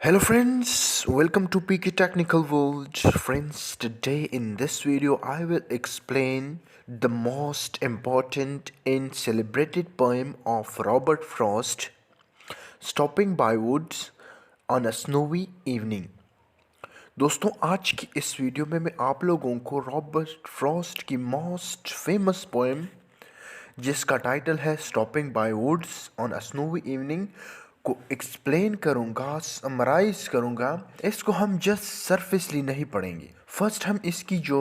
Hello friends, welcome to PK Technical World. Friends, today in this video I will explain the most important and celebrated poem of Robert Frost, Stopping by Woods on a Snowy Evening. दोस्तों आज की इस video में मैं आप लोगों को Robert Frost की मोस्ट फेमस पोएम जिसका टाइटल है stopping by woods on a snowy evening को एक्सप्लेन करूँगा, समराइज करूँगा। इसको हम जस्ट सरफेसली नहीं पढ़ेंगे। फर्स्ट हम इसकी जो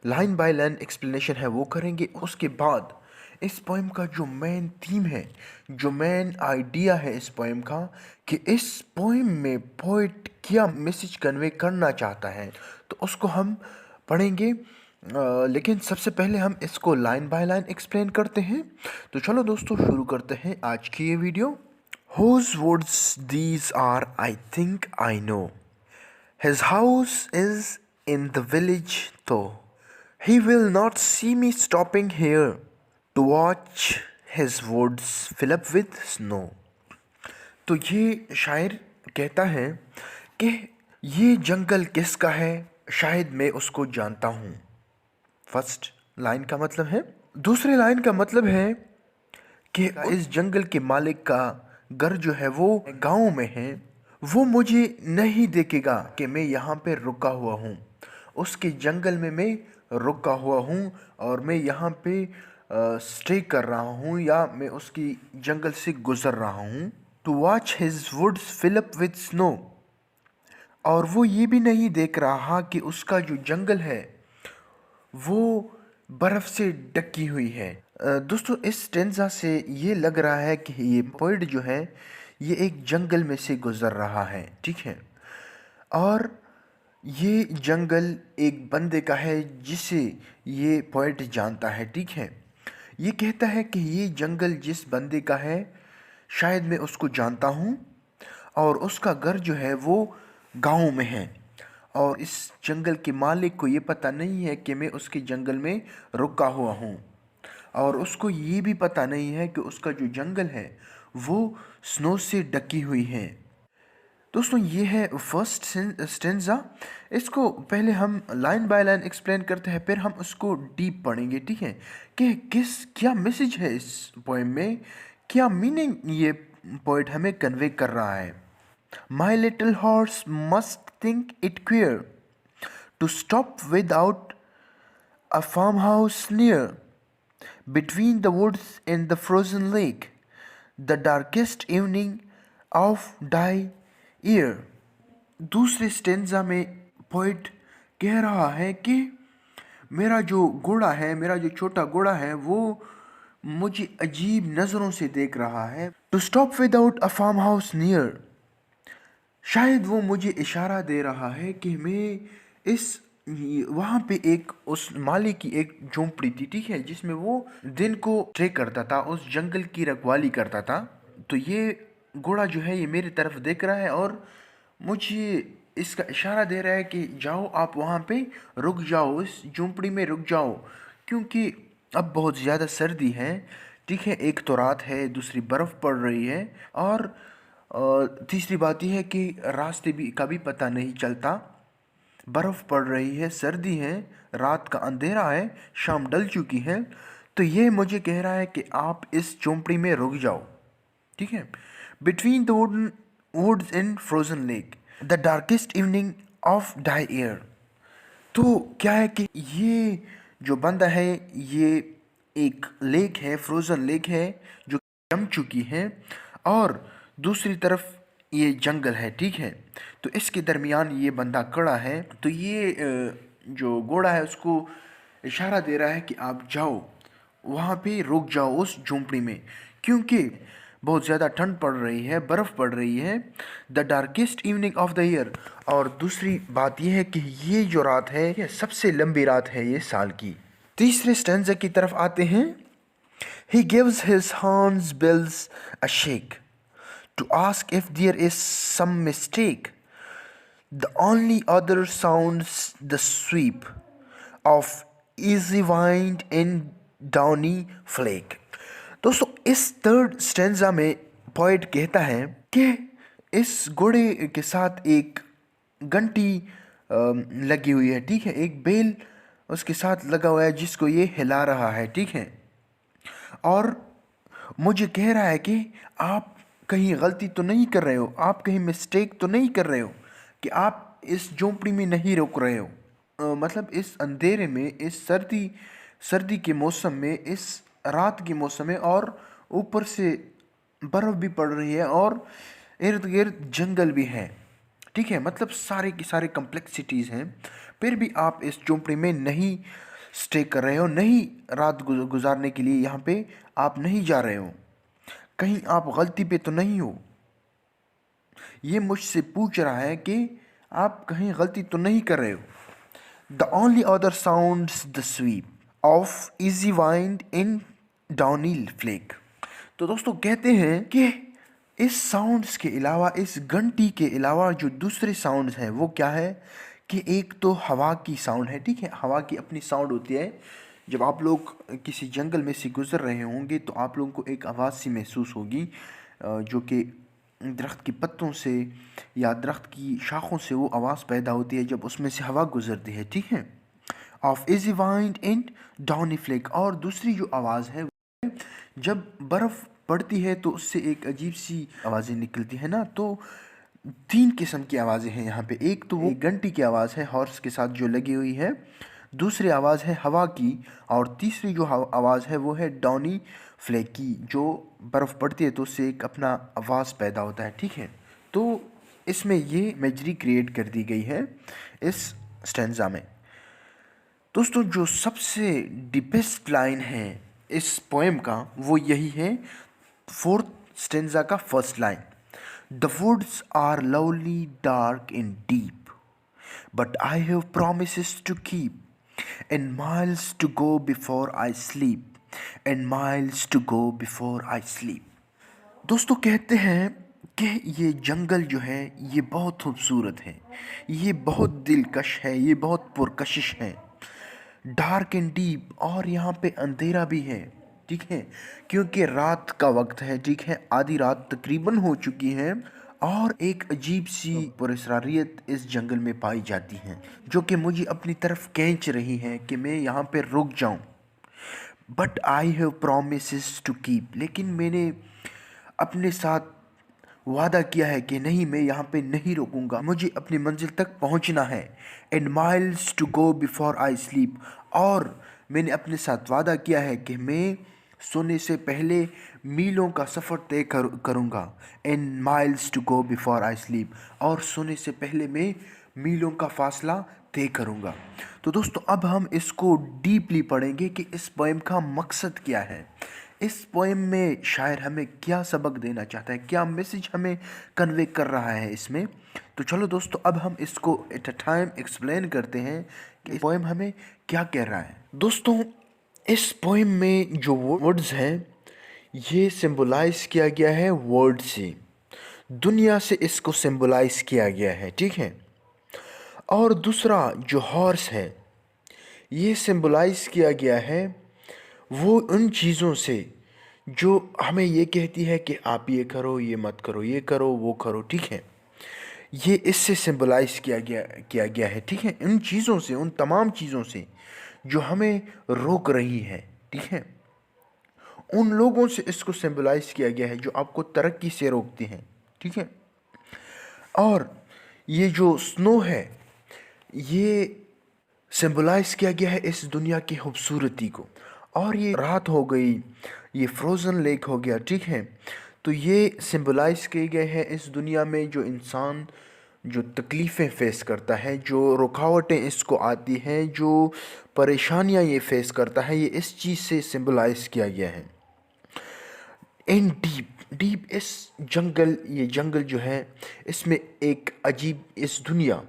लाइन बाय लाइन एक्सप्लेनेशन है वो करेंगे। उसके बाद इस पोएम का जो मेन थीम है, जो मेन आइडिया है इस पोएम का, कि इस पोएम में पोएट क्या मैसेज कन्वे करना चाहता है, तो उसको हम पढ़ेंगे। लेकिन सबसे पहले हम इसको लाइन बाय लाइन एक्सप्लेन करते हैं। तो चलो दोस्तों शुरू करते हैं आज की ये video. Whose woods these are, I think I know. His house is in the village though. He will not see me stopping here to watch his woods fill up with snow. तो ये शायर कहता है कि ये जंगल किसका है, शायद मैं उसको जानता हूँ। फर्स्ट लाइन का मतलब है। दूसरे लाइन का मतलब है कि इस जंगल के मालिक का घर जो है वो गांव में है, वो मुझे नहीं देखेगा कि मैं यहाँ पे रुका हुआ हूँ। उसके जंगल में मैं रुका हुआ हूँ और मैं यहाँ पे स्टे कर रहा हूँ या मैं उसकी जंगल से गुजर रहा हूँ। To watch his woods fill up with snow, और वो ये भी नहीं देख रहा कि उसका जो जंगल है वो बर्फ से ढकी हुई है। दोस्तों इस स्टेंजा से ये लग रहा है कि ये पोएट जो है ये एक जंगल में से गुजर रहा है, ठीक है। और ये जंगल एक बंदे का है जिसे ये पोएट जानता है, ठीक है। ये कहता है कि ये जंगल जिस बंदे का है शायद मैं उसको जानता हूँ, और उसका घर जो है वो गाँव में है, और इस जंगल के मालिक को ये पता नहीं है कि मैं उसके जंगल में रुका हुआ हूँ, और उसको ये भी पता नहीं है कि उसका जो जंगल है वो स्नो से ढकी हुई है। दोस्तों ये है फर्स्ट स्टेंजा। इसको पहले हम लाइन बाय लाइन एक्सप्लेन करते हैं, फिर हम उसको डीप पढ़ेंगे, ठीक है, कि क्या मैसेज है इस पोएम में, क्या मीनिंग ये पोएट हमें कन्वे कर रहा है। My little horse must think it queer to stop without a farmhouse near, between the woods and the frozen lake, the darkest evening of thy year. दूसरे स्टेंजा में poet कह रहा है कि मेरा जो घोड़ा है, मेरा जो छोटा घोड़ा है, वो मुझे अजीब नज़रों से देख रहा है। To stop without a farmhouse near, शायद वो मुझे इशारा दे रहा है कि मैं वहाँ पे एक उस माली की एक झोंपड़ी थी, ठीक है, जिसमें वो दिन को स्टे करता था, उस जंगल की रखवाली करता था। तो ये घोड़ा जो है ये मेरी तरफ देख रहा है और मुझे इसका इशारा दे रहा है कि जाओ, आप वहाँ पे रुक जाओ, इस झोंपड़ी में रुक जाओ, क्योंकि अब बहुत ज़्यादा सर्दी है, ठीक है। एक तो रात है, दूसरी बर्फ़ पड़ रही है, और तीसरी बात यह है कि रास्ते भी का भी पता नहीं चलता। बर्फ़ पड़ रही है, सर्दी है, रात का अंधेरा है, शाम ढल चुकी है। तो ये मुझे कह रहा है कि आप इस झोंपड़ी में रुक जाओ, ठीक है। Between the woods and frozen lake, the darkest evening of the year. तो क्या है कि ये जो बंदा है ये एक लेक है, फ्रोज़न लेक है जो जम चुकी है, और दूसरी तरफ ये जंगल है, ठीक है। तो इसके दरमियान ये बंदा खड़ा है। तो ये जो घोड़ा है उसको इशारा दे रहा है कि आप जाओ, वहाँ पे रुक जाओ उस झोंपड़ी में, क्योंकि बहुत ज़्यादा ठंड पड़ रही है, बर्फ़ पड़ रही है। The darkest evening of the year, और दूसरी बात यह है कि ये जो रात है ये सबसे लंबी रात है ये साल की। तीसरे स्टेंजा की तरफ आते हैं। He gives his horns bills a shake to ask if there is some mistake. The only other sounds the sweep of easy wind and downy flake. दोस्तों इस थर्ड स्टेंजा में पोएट कहता है कि इस घोड़े के साथ एक घंटी लगी हुई है, ठीक है, एक बेल उसके साथ लगा हुआ है जिसको ये हिला रहा है, ठीक है। और मुझे कह रहा है कि आप कहीं गलती तो नहीं कर रहे हो, आप कहीं मिस्टेक तो नहीं कर रहे हो, कि आप इस झोंपड़ी में नहीं रुक रहे हो। मतलब इस अंधेरे में, इस सर्दी के मौसम में, इस रात के मौसम में, और ऊपर से बर्फ़ भी पड़ रही है और इर्द गिर्द जंगल भी है, ठीक है। मतलब सारे की सारे कम्प्लेक्सिटीज़ हैं, फिर भी आप इस झोंपड़ी में नहीं स्टे कर रहे हो, नहीं रात गुजारने के लिए यहाँ पे आप नहीं जा रहे हो, कहीं आप गलती पे तो नहीं हो। ये मुझसे पूछ रहा है कि आप कहीं गलती तो नहीं कर रहे हो। The only other sounds the sweep of easy wind in downhill flake. तो दोस्तों कहते हैं कि इस साउंड्स के अलावा, इस घंटी के अलावा जो दूसरे साउंड्स हैं वो क्या है, कि एक तो हवा की साउंड है, ठीक है। हवा की अपनी साउंड होती है। जब आप लोग किसी जंगल में से गुजर रहे होंगे तो आप लोगों को एक आवाज़ सी महसूस होगी, जो कि दरख्त की पत्तों से या दरख्त की शाखों से वो आवाज़ पैदा होती है जब उसमें से हवा गुजरती है, ठीक है। Of easy wind and downy flake. और दूसरी जो आवाज़ है, जब बर्फ़ पड़ती है तो उससे एक अजीब सी आवाज़ें निकलती है ना। तो तीन किस्म की आवाज़ें हैं यहाँ पे। एक तो वो घंटी की आवाज़ है हॉर्स के साथ जो लगी हुई है, दूसरी आवाज़ है हवा की, और तीसरी जो आवाज़ है वो है डाउनी फ्लेक की। जो बर्फ़ पड़ती है तो उससे एक अपना आवाज़ पैदा होता है, ठीक है। तो इसमें ये इमेजरी क्रिएट कर दी गई है इस स्टेंजा में। दोस्तों जो सबसे डीपेस्ट लाइन है इस पोएम का वो यही है, फोर्थ स्टेंजा का first line. The woods are lovely dark and deep, but I have promises to keep, and miles to go before I sleep, and miles to go before I sleep। दोस्तों कहते हैं कि ये जंगल जो है ये बहुत खूबसूरत है, ये बहुत दिलकश है, ये बहुत पुरकशिश है, डार्क एंड डीप, और यहाँ पे अंधेरा भी है, ठीक है, क्योंकि रात का वक्त है, ठीक है, आधी रात तकरीबन हो चुकी है। और एक अजीब सी पुरस्रारियत इस जंगल में पाई जाती है जो कि मुझे अपनी तरफ खींच रही है कि मैं यहाँ पे रुक जाऊँ। But I have promises to keep, लेकिन मैंने अपने साथ वादा किया है कि नहीं, मैं यहाँ पे नहीं रुकूंगा, मुझे अपनी मंजिल तक पहुँचना है। And miles to go before I sleep, और मैंने अपने साथ वादा किया है कि मैं सोने से पहले मीलों का सफ़र तय करूँगा। And miles to go before I sleep, और सोने से पहले मैं मीलों का फासला तय करूँगा। तो दोस्तों अब हम इसको डीपली पढ़ेंगे कि इस पोएम का मकसद क्या है, इस पोएम में शायर हमें क्या सबक देना चाहता है, क्या मैसेज हमें कन्वे कर रहा है इसमें। तो चलो दोस्तों अब हम इसको एट अ टाइम एक्सप्लेन करते हैं कि पोएम हमें क्या कह रहा है। दोस्तों इस पोएम में जो वर्ड्स हैं ये सिंबलाइज किया गया है वर्ड से, दुनिया से इसको सिंबलाइज किया गया है, ठीक है। और दूसरा जो हॉर्स है ये सिंबलाइज किया गया है वो उन चीज़ों से जो हमें ये कहती है कि आप ये करो, ये मत करो, ये करो, वो करो, ठीक है। ये इससे सिंबलाइज किया गया है, ठीक है, उन चीज़ों से, उन तमाम चीज़ों से जो हमें रोक रही है, ठीक है। उन लोगों से इसको सिंबलाइज किया गया है जो आपको तरक्की से रोकते हैं, ठीक है। और ये जो स्नो है ये सिंबलाइज किया गया है इस दुनिया की खूबसूरती को। और ये रात हो गई, ये फ्रोज़न लेक हो गया, ठीक है। तो ये सिंबलाइज किए गए हैं इस दुनिया में जो इंसान जो तकलीफ़ें फ़ेस करता है, जो रुकावटें इसको आती हैं, जो परेशानियां ये फ़ेस करता है, ये इस चीज़ से सिंबलाइज किया गया है। इन डीप इस जंगल, ये जंगल जो है इसमें एक अजीब, इस दुनिया,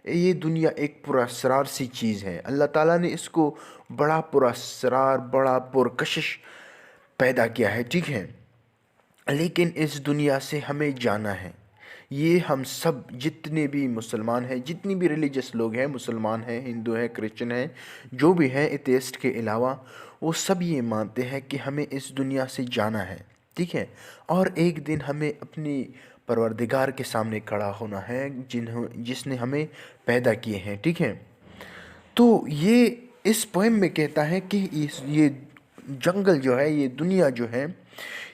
ये दुनिया एक पुरअसरार सी चीज़ है। अल्लाह ताला ने इसको बड़ा पुरअसरार, बड़ा पुरकशिश पैदा किया है, ठीक है। लेकिन इस दुनिया से हमें जाना है। ये हम सब जितने भी मुसलमान हैं, जितनी भी रिलीजियस लोग हैं, मुसलमान हैं, हिंदू हैं, क्रिश्चियन हैं, जो भी हैं एथेइस्ट के अलावा, वो सब ये मानते हैं कि हमें इस दुनिया से जाना है, ठीक है। और एक दिन हमें अपनी परवरदिगार के सामने खड़ा होना है जिसने हमें पैदा किए हैं, ठीक है। तो ये इस पोएम में कहता है कि ये जंगल जो है, ये दुनिया जो है,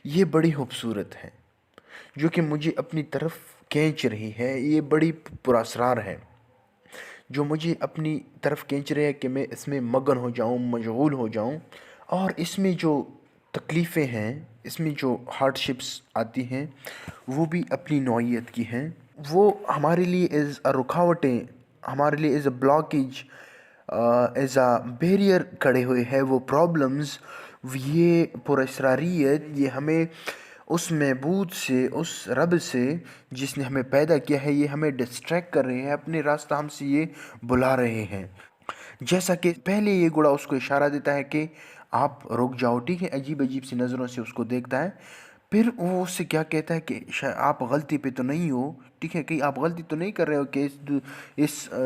ये बड़ी खूबसूरत है, जो कि मुझे अपनी तरफ खींच रही है। ये बड़ी पुरअसरार है, जो मुझे अपनी तरफ खींच रही है कि मैं इसमें मगन हो जाऊं, मशगूल हो जाऊं। और इसमें जो तकलीफ़ें हैं, इसमें जो हार्डशिप्स आती हैं, वो भी अपनी नौइयत की हैं। वो हमारे लिए एज़ अ रुकावटें, हमारे लिए as a blockage, as a barrier खड़े हुए हैं। वो प्रॉब्लम्स, ये पुरअसरारियत, ये हमें उस महबूद से, उस रब से जिसने हमें पैदा किया है, ये हमें डिस्ट्रैक्ट कर रहे हैं, अपने रास्ता हमसे ये बुला रहे हैं। जैसा कि पहले ये घोड़ा उसको इशारा देता है कि आप रुक जाओ, ठीक है, अजीब अजीब सी नज़रों से उसको देखता है। फिर वो उससे क्या कहता है कि आप गलती पे तो नहीं हो, ठीक है, कहीं आप गलती तो नहीं कर रहे हो कि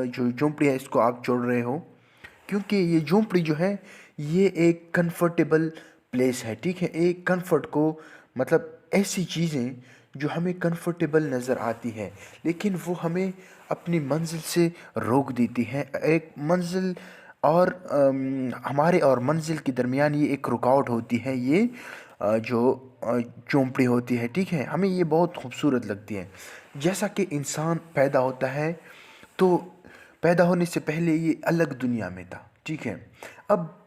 जो झोंपड़ी है इसको आप छोड़ रहे हो, क्योंकि ये झोंपड़ी जो है ये एक कंफर्टेबल प्लेस है, ठीक है। एक कंफर्ट को मतलब ऐसी चीज़ें जो हमें कंफर्टेबल नज़र आती है, लेकिन वो हमें अपनी मंजिल से रोक देती है। एक मंजिल और हमारे और मंजिल के दरमियान ये एक रुकावट होती है, ये झोंपड़ी होती है, ठीक है। हमें ये बहुत खूबसूरत लगती है। जैसा कि इंसान पैदा होता है, तो पैदा होने से पहले ये अलग दुनिया में था, ठीक है। अब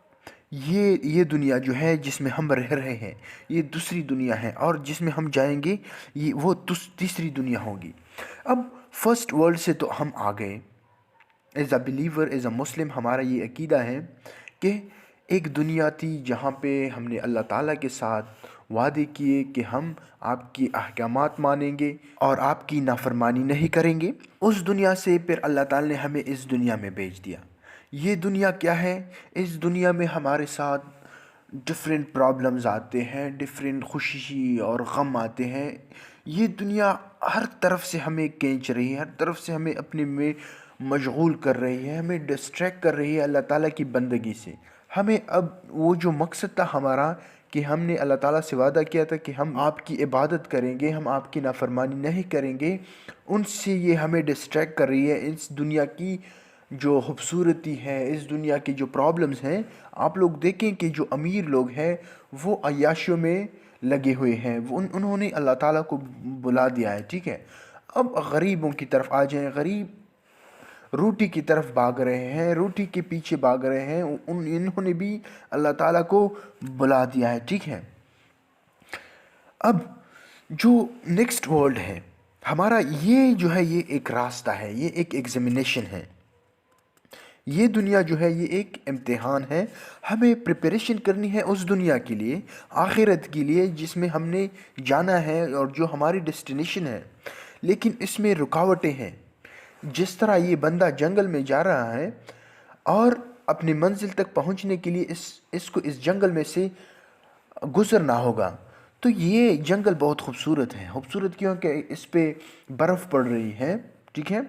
ये दुनिया जो है जिसमें हम रह रहे हैं, ये दूसरी दुनिया है, और जिसमें हम जाएंगे ये वो तीसरी दुनिया होगी। अब फर्स्ट वर्ल्ड से तो हम आ गए। As a believer, as a Muslim, हमारा ये अकीदा है कि एक दुनिया थी जहाँ पे हमने अल्लाह ताला के साथ वादे किए कि हम आपकी अहकामात मानेंगे और आपकी नाफरमानी नहीं करेंगे। उस दुनिया से फिर अल्लाह ताला ने हमें इस दुनिया में भेज दिया। ये दुनिया क्या है? इस दुनिया में हमारे साथ डिफरेंट प्रॉब्लम्स आते हैं, डिफरेंट खुशी और गम आते हैं। ये दुनिया हर तरफ से हमें खींच रही है, हर तरफ से हमें अपने में मशगूल कर रही है, हमें डिस्ट्रैक्ट कर रही है अल्लाह ताला की बंदगी से। हमें अब वो जो मकसद था हमारा कि हमने अल्लाह ताला से वादा किया था कि हम आपकी इबादत करेंगे, हम आपकी नाफरमानी नहीं करेंगे, उनसे ये हमें डिस्ट्रैक्ट कर रही है। इस दुनिया की जो खूबसूरती है, इस दुनिया की जो प्रॉब्लम्स हैं, आप लोग देखें कि जो अमीर लोग हैं वो अय्याशियों में लगे हुए हैं, वो उन्होंने अल्लाह ताला को बुला दिया है, ठीक है। अब गरीबों की तरफ आ जाएं। गरीब रोटी की तरफ भाग रहे हैं, रोटी के पीछे भाग रहे हैं, इन्होंने भी अल्लाह ताला को बुला दिया है, ठीक है। अब जो नेक्स्ट वर्ल्ड है हमारा, ये जो है ये एक रास्ता है, ये एक एग्जामिनेशन है। ये दुनिया जो है ये एक इम्तिहान है। हमें प्रिपरेशन करनी है उस दुनिया के लिए, आखिरत के लिए, जिसमें हमने जाना है और जो हमारी डेस्टिनेशन है। लेकिन इसमें रुकावटें हैं। जिस तरह ये बंदा जंगल में जा रहा है और अपनी मंजिल तक पहुंचने के लिए इसको इस जंगल में से गुजरना होगा। तो ये जंगल बहुत खूबसूरत है। खूबसूरत क्योंकि इस पे बर्फ़ पड़ रही है, ठीक है।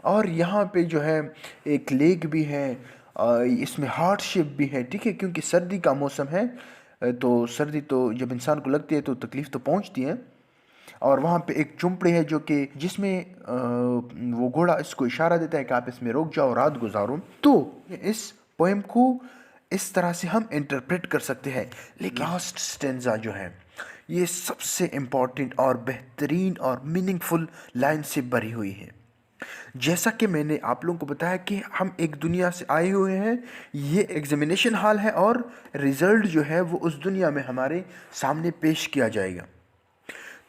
और यहाँ पे जो है एक लेक भी है, इसमें हार्डशिप भी है, ठीक है, क्योंकि सर्दी का मौसम है। तो सर्दी तो जब इंसान को लगती है तो तकलीफ़ तो पहुँचती है। और वहाँ पे एक झोंपड़ी है जो कि जिसमें वो घोड़ा इसको इशारा देता है कि आप इसमें रुक जाओ, रात गुजारो। तो इस पोएम को इस तरह से हम इंटरप्रेट कर सकते हैं। लेकिन लास्ट स्टेंजा जो है ये सबसे इम्पॉर्टेंट और बेहतरीन और मीनिंगफुल लाइन से भरी हुई है। जैसा कि मैंने आप लोगों को बताया कि हम एक दुनिया से आए हुए हैं, ये एग्जामिनेशन हॉल है, और रिज़ल्ट जो है वो उस दुनिया में हमारे सामने पेश किया जाएगा।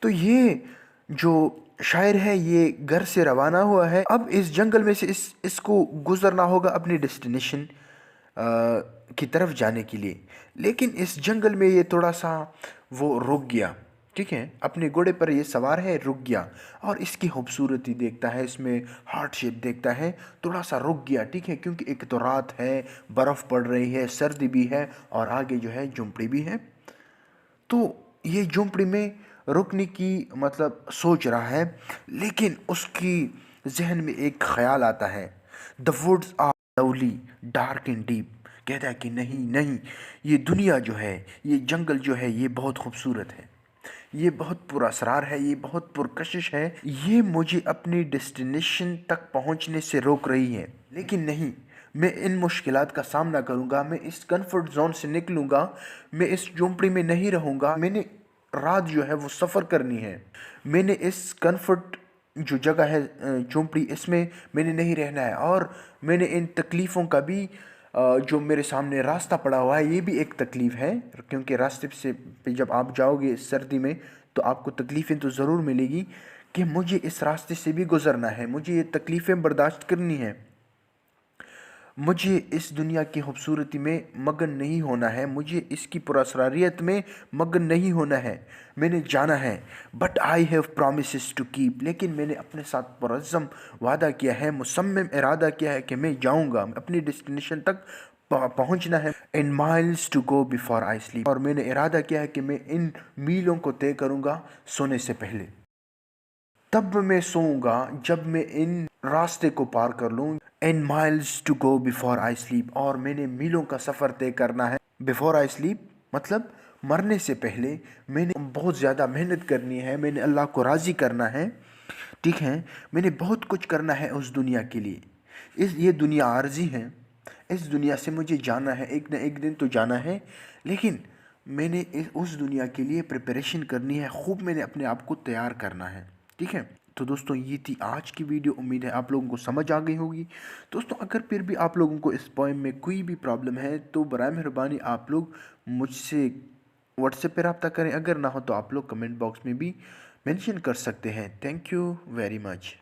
तो ये जो शायर है ये घर से रवाना हुआ है, अब इस जंगल में से इसको गुजरना होगा अपनी डेस्टिनेशन की तरफ जाने के लिए। लेकिन इस जंगल में ये थोड़ा सा वो रुक गया, ठीक है, अपने घोड़े पर ये सवार है, रुक गया और इसकी खूबसूरती देखता है, इसमें हार्डशिप देखता है, थोड़ा सा रुक गया, ठीक है, क्योंकि एक तो रात है, बर्फ़ पड़ रही है, सर्दी भी है, और आगे जो है झोंपड़ी भी है। तो ये झोंपड़ी में रुकने की मतलब सोच रहा है, लेकिन उसकी जहन में एक ख्याल आता है, the woods are lovely dark and deep. कहता है कि नहीं नहीं, ये दुनिया जो है, ये जंगल जो है, ये बहुत खूबसूरत है, یہ بہت پراسرار ہے، یہ بہت پرکشش ہے، یہ مجھے اپنی ڈیسٹینیشن تک پہنچنے سے روک رہی ہے۔ لیکن نہیں، میں ان مشکلات کا سامنا کروں گا، میں اس کمفرٹ زون سے نکلوں گا، میں اس جھونپڑی میں نہیں رہوں گا۔ میں نے رات جو ہے وہ سفر کرنی ہے، میں نے اس کمفرٹ جو جگہ ہے جھونپڑی، اس میں نے نہیں رہنا ہے، اور میں نے ان تکلیفوں کا بھی جو میرے سامنے راستہ پڑا ہوا ہے یہ بھی ایک تکلیف ہے، کیونکہ راستے سے پہ جب آپ جاؤ گے اس سردی میں تو آپ کو تکلیفیں تو ضرور ملے گی کہ مجھے اس راستے سے بھی گزرنا ہے، مجھے یہ تکلیفیں برداشت کرنی ہے، مجھے اس دنیا کی خوبصورتی میں مگن نہیں ہونا ہے، مجھے اس کی پراسراریت میں مگن نہیں ہونا ہے، میں نے جانا ہے۔ But I have promises to keep, لیکن میں نے اپنے ساتھ پرعزم وعدہ کیا ہے، مصمم ارادہ کیا ہے کہ میں جاؤں گا، اپنی ڈیسٹینیشن تک پہنچنا ہے۔ And miles to go before I sleep, اور میں نے ارادہ کیا ہے کہ میں ان میلوں کو طے کروں گا سونے سے پہلے۔ تب میں سوؤں گا جب میں ان راستے کو پار کر لوں۔ And miles to go before I sleep, اور میں نے میلوں کا سفر طے کرنا ہے بیفور آئی سلیپ، مطلب مرنے سے پہلے میں نے بہت زیادہ محنت کرنی ہے، میں نے اللہ کو راضی کرنا ہے، ٹھیک ہے، میں نے بہت کچھ کرنا ہے اس دنیا کے لیے۔ یہ دنیا عارضی ہے، اس دنیا سے مجھے جانا ہے، ایک نہ ایک دن تو جانا ہے، لیکن میں نے اس دنیا کے لیے پریپریشن کرنی ہے، خوب میں نے اپنے آپ کو تیار کرنا ہے، ٹھیک ہے۔ تو دوستوں یہ تھی آج کی ویڈیو، امید ہے آپ لوگوں کو سمجھ آ گئی ہوگی۔ دوستوں اگر پھر بھی آپ لوگوں کو اس پوائم میں کوئی بھی پرابلم ہے تو برائے مہربانی آپ لوگ مجھ سے واٹس ایپ پہ رابطہ کریں، اگر نہ ہو تو آپ لوگ کمنٹ باکس میں بھی مینشن کر سکتے ہیں۔ Thank you very much.